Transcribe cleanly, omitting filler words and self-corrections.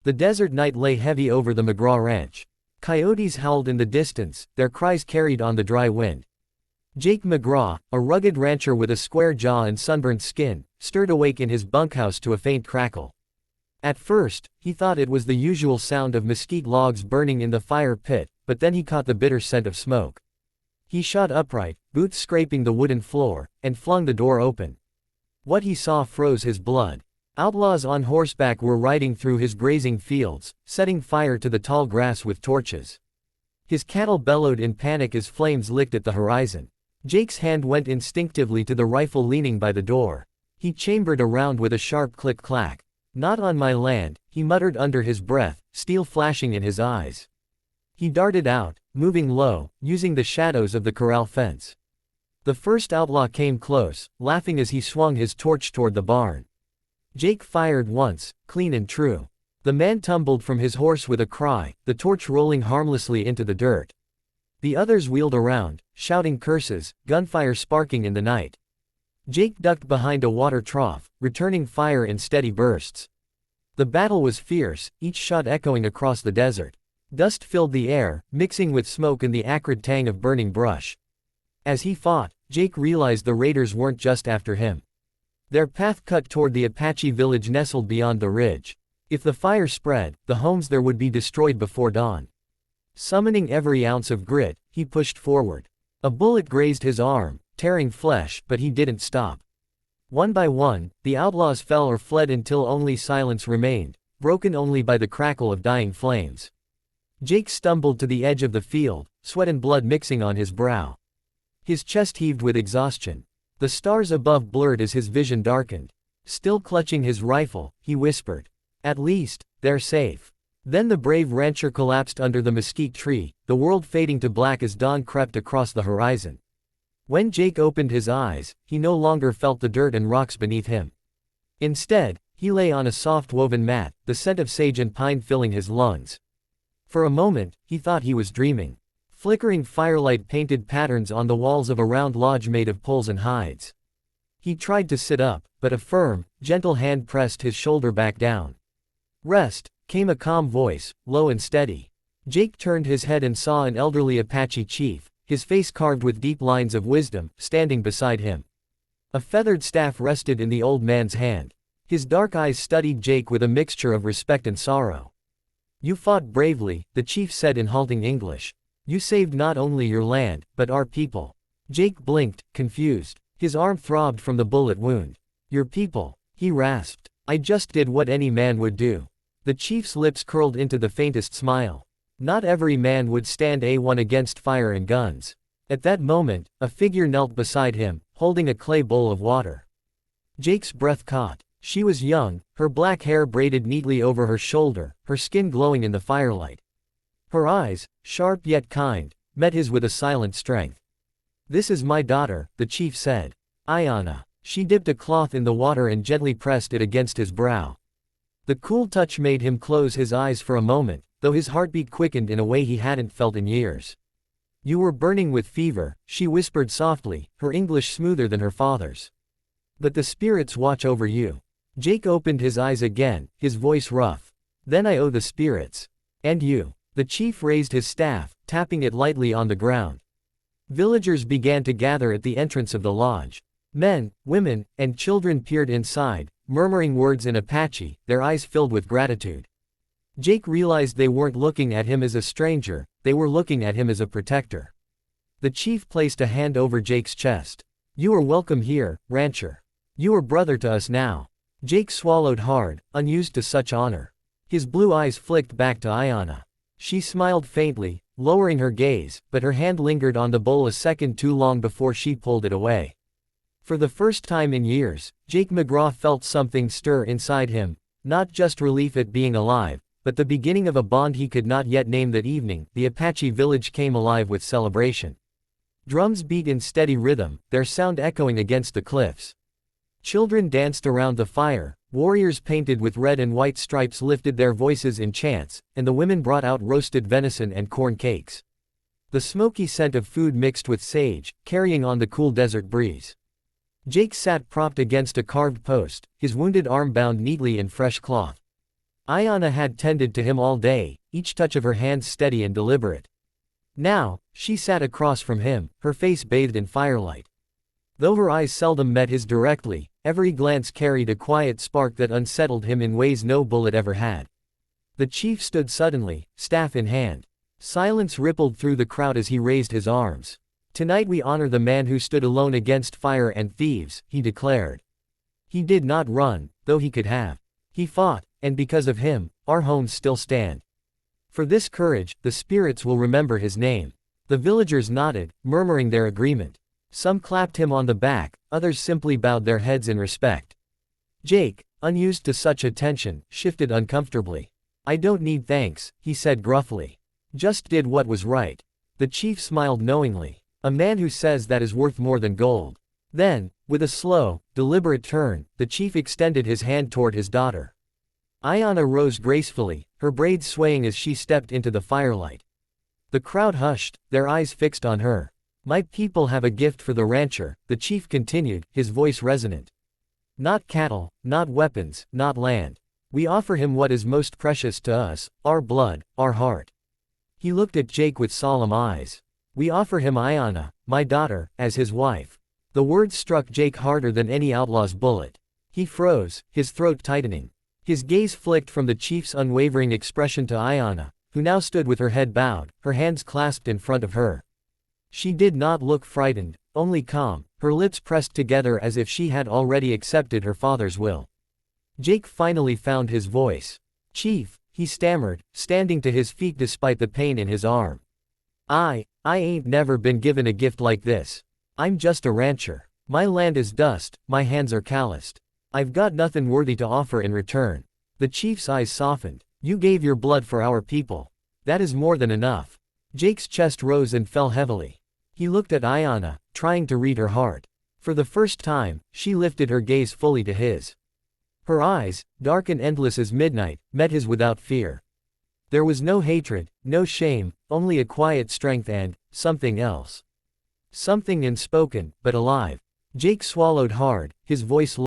The desert night lay heavy over the McGraw ranch. Coyotes howled in the distance, their cries carried on the dry wind. Jake McGraw, a rugged rancher with a square jaw and sunburnt skin, stirred awake in his bunkhouse to a faint crackle. At first, he thought it was the usual sound of mesquite logs burning in the fire pit, but then he caught the bitter scent of smoke. He shot upright, boots scraping the wooden floor, and flung the door open. What he saw froze his blood. Outlaws on horseback were riding through his grazing fields, setting fire to the tall grass with torches. His cattle bellowed in panic as flames licked at the horizon. Jake's hand went instinctively to the rifle leaning by the door. He chambered around with a sharp click-clack. "Not on my land," he muttered under his breath, steel flashing in his eyes. He darted out, moving low, using the shadows of the corral fence. The first outlaw came close, laughing as he swung his torch toward the barn. Jake fired once, clean and true. The man tumbled from his horse with a cry, the torch rolling harmlessly into the dirt. The others wheeled around, shouting curses, gunfire sparking in the night. Jake ducked behind a water trough, returning fire in steady bursts. The battle was fierce, each shot echoing across the desert. Dust filled the air, mixing with smoke and the acrid tang of burning brush. As he fought, Jake realized the raiders weren't just after him. Their path cut toward the Apache village nestled beyond the ridge. If the fire spread, the homes there would be destroyed before dawn. Summoning every ounce of grit, he pushed forward. A bullet grazed his arm, tearing flesh, but he didn't stop. One by one, the outlaws fell or fled until only silence remained, broken only by the crackle of dying flames. Jake stumbled to the edge of the field, sweat and blood mixing on his brow. His chest heaved with exhaustion. The stars above blurred as his vision darkened. Still clutching his rifle, he whispered, "At least, they're safe." Then the brave rancher collapsed under the mesquite tree, the world fading to black as dawn crept across the horizon. When Jake opened his eyes, he no longer felt the dirt and rocks beneath him. Instead, he lay on a soft woven mat, the scent of sage and pine filling his lungs. For a moment, he thought he was dreaming. Flickering firelight painted patterns on the walls of a round lodge made of poles and hides. He tried to sit up, but a firm, gentle hand pressed his shoulder back down. "Rest," came a calm voice, low and steady. Jake turned his head and saw an elderly Apache chief, his face carved with deep lines of wisdom, standing beside him. A feathered staff rested in the old man's hand. His dark eyes studied Jake with a mixture of respect and sorrow. "You fought bravely," the chief said in halting English. "You saved not only your land, but our people." Jake blinked, confused. His arm throbbed from the bullet wound. "Your people," he rasped. "I just did what any man would do." The chief's lips curled into the faintest smile. Not every man would stand A1 against fire and guns. At that moment, a figure knelt beside him, holding a clay bowl of water. Jake's breath caught. She was young, her black hair braided neatly over her shoulder, her skin glowing in the firelight. Her eyes, sharp yet kind, met his with a silent strength. "This is my daughter," the chief said. "Ayanna." She dipped a cloth in the water and gently pressed it against his brow. The cool touch made him close his eyes for a moment, though his heartbeat quickened in a way he hadn't felt in years. "You were burning with fever," she whispered softly, her English smoother than her father's. "But the spirits watch over you." Jake opened his eyes again, his voice rough. "Then I owe the spirits. And you." The chief raised his staff, tapping it lightly on the ground. Villagers began to gather at the entrance of the lodge. Men, women, and children peered inside, murmuring words in Apache, their eyes filled with gratitude. Jake realized they weren't looking at him as a stranger, they were looking at him as a protector. The chief placed a hand over Jake's chest. "You are welcome here, rancher. You are brother to us now." Jake swallowed hard, unused to such honor. His blue eyes flicked back to Ayanna. She smiled faintly, lowering her gaze, but her hand lingered on the bowl a second too long before she pulled it away. For the first time in years, Jake McGraw felt something stir inside him, not just relief at being alive, but the beginning of a bond he could not yet name. That evening, the Apache village came alive with celebration. Drums beat in steady rhythm, their sound echoing against the cliffs. Children danced around the fire, warriors painted with red and white stripes lifted their voices in chants, and the women brought out roasted venison and corn cakes. The smoky scent of food mixed with sage, carrying on the cool desert breeze. Jake sat propped against a carved post, his wounded arm bound neatly in fresh cloth. Ayanna had tended to him all day, each touch of her hand steady and deliberate. Now, she sat across from him, her face bathed in firelight. Though her eyes seldom met his directly, every glance carried a quiet spark that unsettled him in ways no bullet ever had. The chief stood suddenly, staff in hand. Silence rippled through the crowd as he raised his arms. "Tonight we honor the man who stood alone against fire and thieves," he declared. "He did not run, though he could have. He fought, and because of him, our homes still stand. For this courage, the spirits will remember his name." The villagers nodded, murmuring their agreement. Some clapped him on the back, others simply bowed their heads in respect. Jake, unused to such attention, shifted uncomfortably. "I don't need thanks," he said gruffly. "Just did what was right." The chief smiled knowingly. "A man who says that is worth more than gold." Then, with a slow, deliberate turn, the chief extended his hand toward his daughter. Ayanna rose gracefully, her braids swaying as she stepped into the firelight. The crowd hushed, their eyes fixed on her. "My people have a gift for the rancher," the chief continued, his voice resonant. "Not cattle, not weapons, not land. We offer him what is most precious to us, our blood, our heart." He looked at Jake with solemn eyes. "We offer him Ayanna, my daughter, as his wife." The words struck Jake harder than any outlaw's bullet. He froze, his throat tightening. His gaze flicked from the chief's unwavering expression to Ayanna, who now stood with her head bowed, her hands clasped in front of her. She did not look frightened, only calm, her lips pressed together as if she had already accepted her father's will. Jake finally found his voice. "Chief," he stammered, standing to his feet despite the pain in his arm. I ain't never been given a gift like this. I'm just a rancher. My land is dust, my hands are calloused. I've got nothing worthy to offer in return." The chief's eyes softened. "You gave your blood for our people. That is more than enough." Jake's chest rose and fell heavily. He looked at Ayanna, trying to read her heart. For the first time, she lifted her gaze fully to his. Her eyes, dark and endless as midnight, met his without fear. There was no hatred, no shame, only a quiet strength and something else. Something unspoken, but alive. Jake swallowed hard, his voice low.